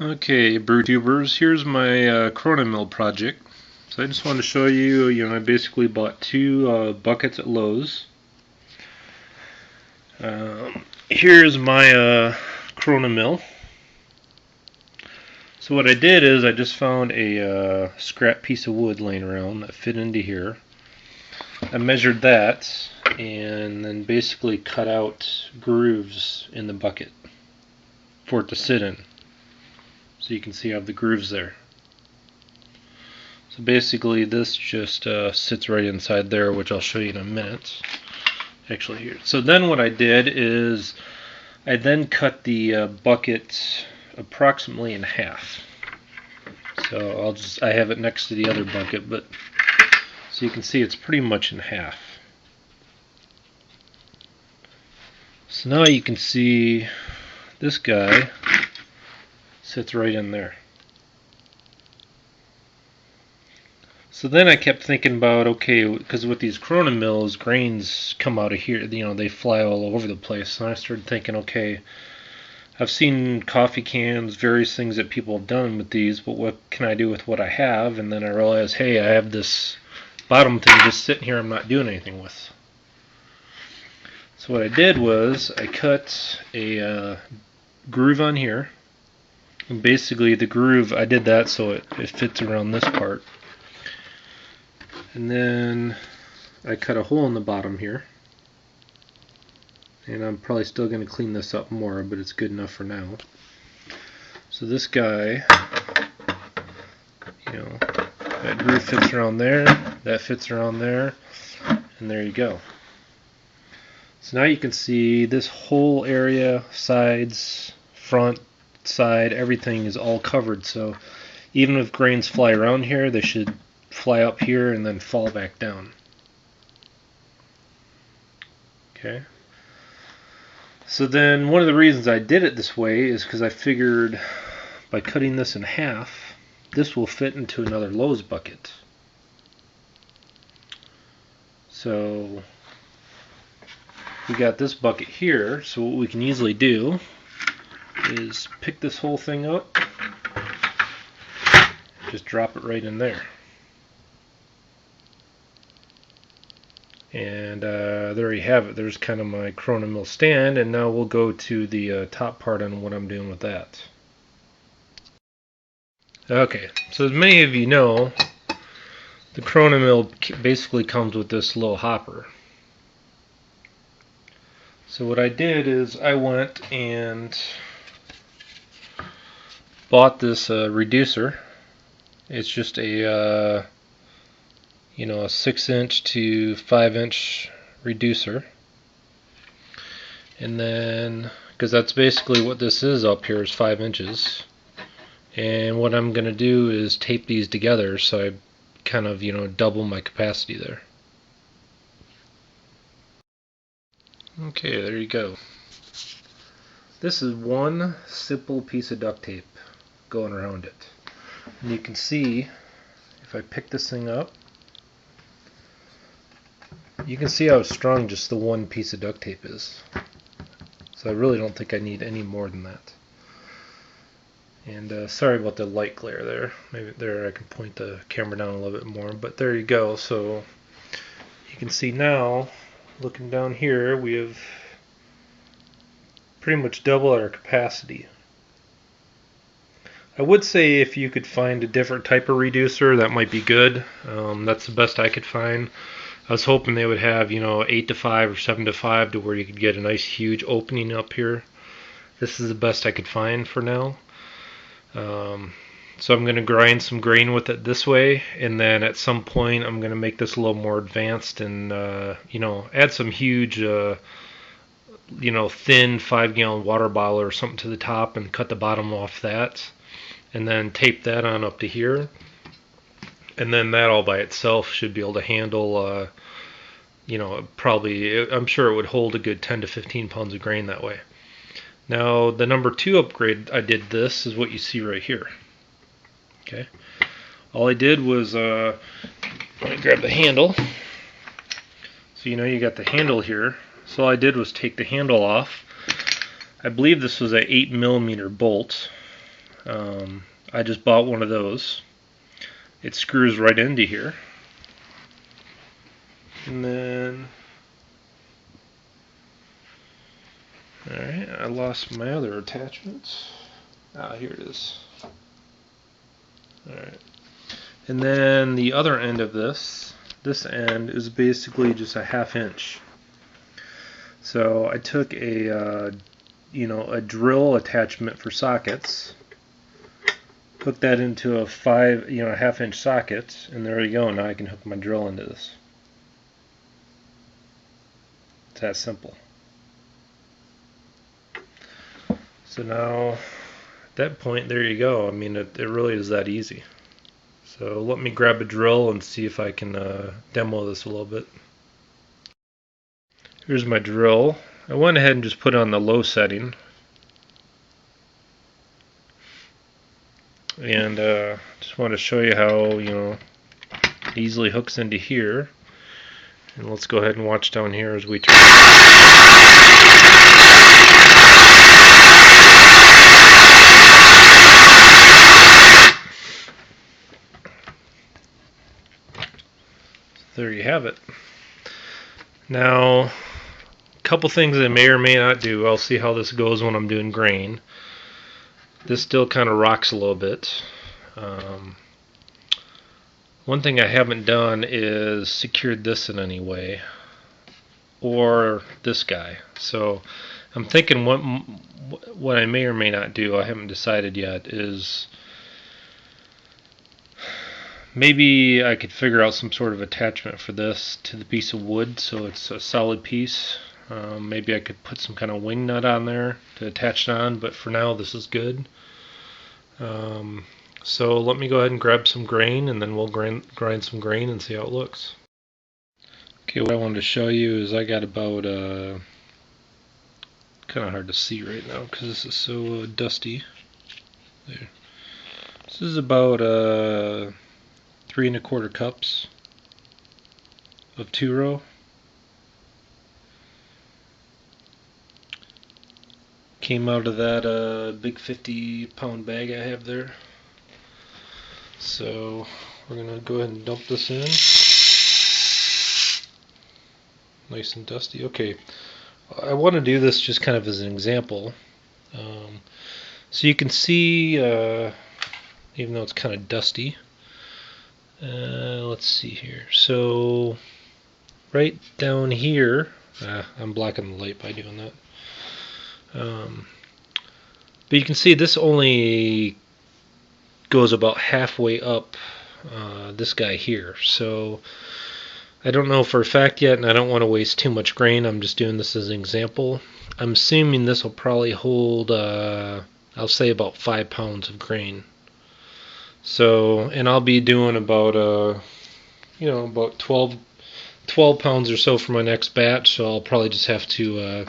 Okay, brew tubers, here's my Corona Mill project. So I just wanted to show you, I basically bought two buckets at Lowe's. Here's my Corona Mill. So what I did is I just found a scrap piece of wood laying around that fit into here. I measured that and then basically cut out grooves in the bucket for it to sit in. So you can see I have the grooves there. So basically this just sits right inside there, which I'll show you in a minute. Actually here. So then what I did is I then cut the bucket approximately in half. So I have it next to the other bucket, but so you can see it's pretty much in half. So now you can see this guy sits right in there. So then I kept thinking about, okay, because with these Corona mills, grains come out of here, they fly all over the place. And I started thinking, okay, I've seen coffee cans, various things that people have done with these, but what can I do with what I have? And then I realized, hey, I have this bottom thing just sitting here I'm not doing anything with. So what I did was I cut a groove on here. And basically the groove, I did that so it fits around this part. And then I cut a hole in the bottom here. And I'm probably still going to clean this up more, but it's good enough for now. So this guy, that groove fits around there, that fits around there, and there you go. So now you can see this whole area, sides, front, side, everything is all covered. So even if grains fly around here, they should fly up here and then fall back down. Okay. So then one of the reasons I did it this way is because I figured by cutting this in half, this will fit into another Lowe's bucket. So we got this bucket here, so what we can easily do is pick this whole thing up, just drop it right in there. And there you have it. There's kind of my Corona Mill stand, and now we'll go to the top part on what I'm doing with that. Okay, so as many of you know, the Corona Mill basically comes with this little hopper. So what I did is I went and bought this reducer. It's just a 6-inch to 5-inch reducer. And then, because that's basically what this is up here, is 5 inches. And what I'm going to do is tape these together so I kind of, double my capacity there. Okay, there you go. This is one simple piece of duct tape going around it. And you can see, if I pick this thing up, you can see how strong just the one piece of duct tape is. So I really don't think I need any more than that. And sorry about the light glare there. Maybe there I can point the camera down a little bit more. But there you go. So you can see now, looking down here, we have pretty much double our capacity. I would say if you could find a different type of reducer, that might be good. That's the best I could find. I was hoping they would have, 8 to 5 or 7 to 5 to where you could get a nice huge opening up here. This is the best I could find for now. So I'm going to grind some grain with it this way, and then at some point I'm going to make this a little more advanced and, add some huge, thin 5-gallon water bottle or something to the top and cut the bottom off that, and then tape that on up to here. And then that all by itself should be able to handle, probably, I'm sure it would hold a good 10 to 15 pounds of grain that way. Now, the number 2 upgrade I did this is what you see right here. Okay. All I did was, let me grab the handle. So you got the handle here. So all I did was take the handle off. I believe this was an 8mm bolt. I just bought one of those. It screws right into here. And then, alright, I lost my other attachments. Ah, here it is. Alright. And then the other end of this end is basically just a 1/2 inch. So I took a drill attachment for sockets, hooked that into a 1/2 inch socket, and there you go. Now I can hook my drill into this. It's that simple. So now, at that point, there you go. I mean, it really is that easy. So let me grab a drill and see if I can demo this a little bit. Here's my drill. I went ahead and just put it on the low setting. And just want to show you how, easily hooks into here. And let's go ahead and watch down here as we turn. There you have it. Now, a couple things I may or may not do. I'll see how this goes when I'm doing grain. This still kind of rocks a little bit. One thing I haven't done is secured this in any way, or this guy. So I'm thinking what I may or may not do, I haven't decided yet, is maybe I could figure out some sort of attachment for this to the piece of wood so it's a solid piece. Maybe I could put some kind of wing nut on there to attach it on, but for now this is good. So let me go ahead and grab some grain, and then we'll grind some grain and see how it looks. Okay, what I wanted to show you is I got about, kind of hard to see right now because this is so dusty. There. This is about 3 1/4 cups of 2-row. Came out of that big 50-pound bag I have there. So we're going to go ahead and dump this in. Nice and dusty. Okay, I want to do this just kind of as an example. So you can see, even though it's kind of dusty, let's see here. So right down here, I'm blocking the light by doing that. But you can see this only goes about halfway up this guy here. So I don't know for a fact yet, and I don't want to waste too much grain. I'm just doing this as an example. I'm assuming this will probably hold, I'll say about 5 pounds of grain. So, and I'll be doing about, about 12 pounds or so for my next batch. So I'll probably just have to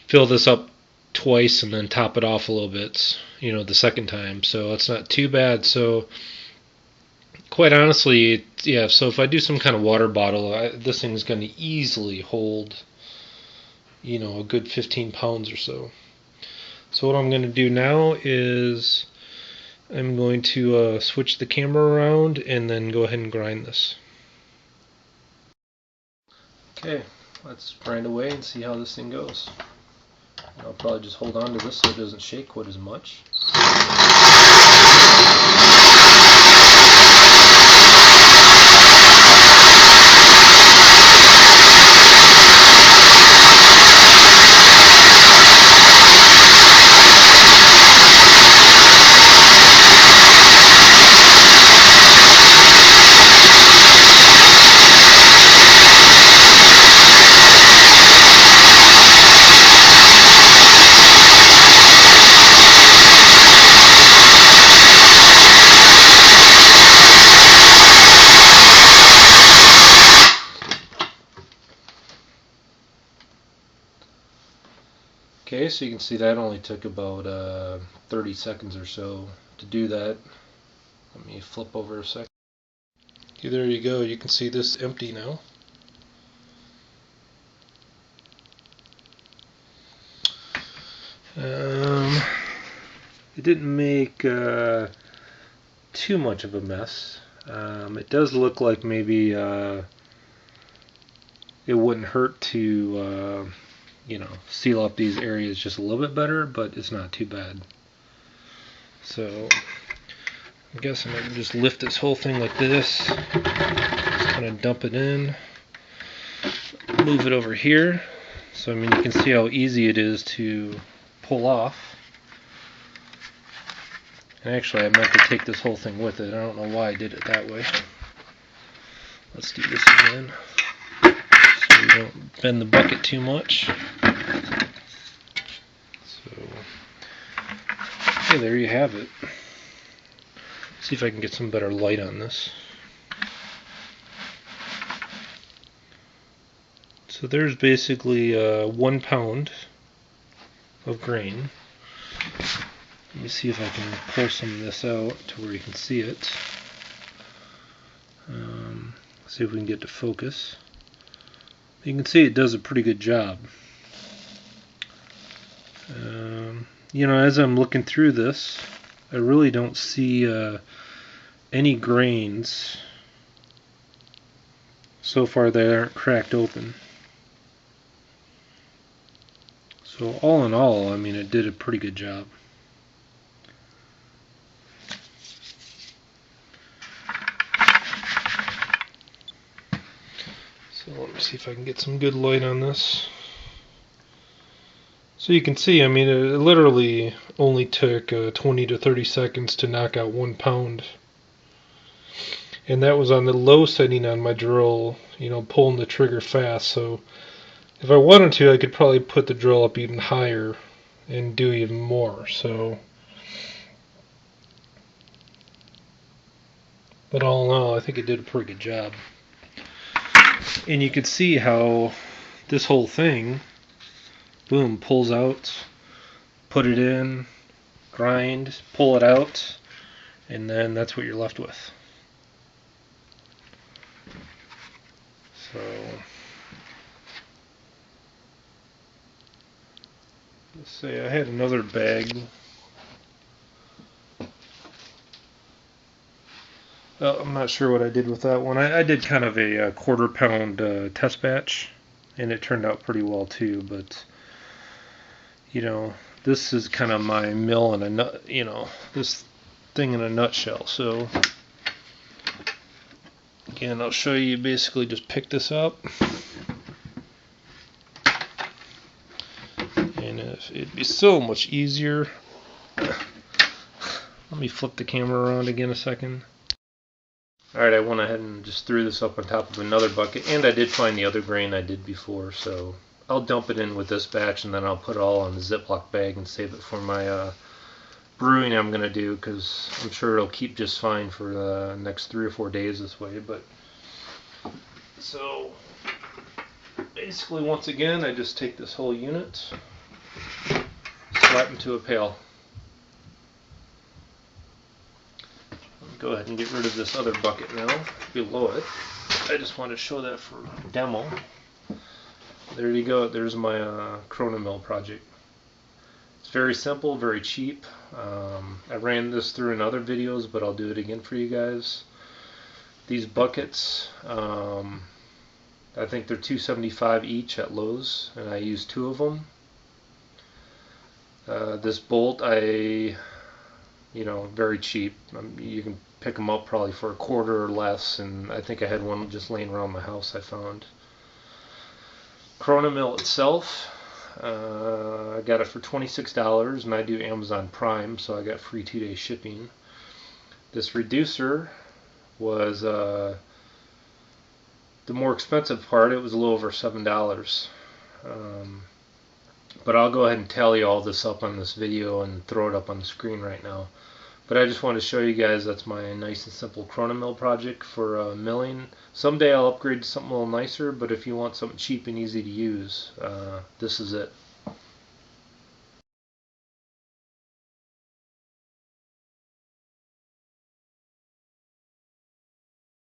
fill this up twice and then top it off a little bit, the second time. So it's not too bad. So quite honestly, yeah, so if I do some kind of water bottle, this thing is going to easily hold, a good 15 pounds or so. So what I'm going to do now is I'm going to switch the camera around and then go ahead and grind this. Okay, let's grind away and see how this thing goes. I'll probably just hold on to this so it doesn't shake quite as much. Okay, so you can see that only took about 30 seconds or so to do that. Let me flip over a second. Okay, there you go. You can see this empty now. it didn't make too much of a mess. It does look like maybe it wouldn't hurt to seal up these areas just a little bit better, but it's not too bad. So I'm guessing I can just lift this whole thing like this, just kind of dump it in, move it over here. So I mean, you can see how easy it is to pull off. And actually, I meant to take this whole thing with it. I don't know why I did it that way. Let's do this again, so we don't bend the bucket too much. So, okay, there you have it. See if I can get some better light on this. So there's basically 1 pound of grain. Let me see if I can pull some of this out to where you can see it. See if we can get to focus. You can see it does a pretty good job. As I'm looking through this, I really don't see any grains so far that aren't cracked open. So all in all, I mean, it did a pretty good job. So let me see if I can get some good light on this. So you can see, I mean, it literally only took 20 to 30 seconds to knock out 1 pound. And that was on the low setting on my drill, pulling the trigger fast. So if I wanted to, I could probably put the drill up even higher and do even more. But all in all, I think it did a pretty good job. And you can see how this whole thing, boom, pulls out, put it in, grind, pull it out, and then that's what you're left with. So let's say I had another bag. Well, I'm not sure what I did with that one. I did kind of a 1/4 pound test batch, and it turned out pretty well too. But this is kind of my mill in a nut. This thing in a nutshell. So again, I'll show you. Basically, just pick this up, and it'd be so much easier. Let me flip the camera around again a second. Alright, I went ahead and just threw this up on top of another bucket, and I did find the other grain I did before, so I'll dump it in with this batch, and then I'll put it all in the Ziploc bag and save it for my brewing I'm going to do, because I'm sure it'll keep just fine for the next 3 or 4 days this way. But so basically, once again, I just take this whole unit, slap into a pail. Go ahead and get rid of this other bucket now below it. I just wanted to show that for demo. There you go. There's my Corona mill project. It's very simple, very cheap. I ran this through in other videos, but I'll do it again for you guys. These buckets, I think they're $2.75 each at Lowe's, and I used 2 of them. This bolt, very cheap. You can pick them up probably for $1/4 or less, and I think I had one just laying around my house I found. Corona mill itself, I got it for $26, and I do Amazon Prime, so I got free 2-day shipping. This reducer was the more expensive part. It was a little over $7. But I'll go ahead and tally all this up on this video and throw it up on the screen right now. But I just want to show you guys that's my nice and simple Corona mill project for milling. Someday I'll upgrade to something a little nicer, but if you want something cheap and easy to use, this is it.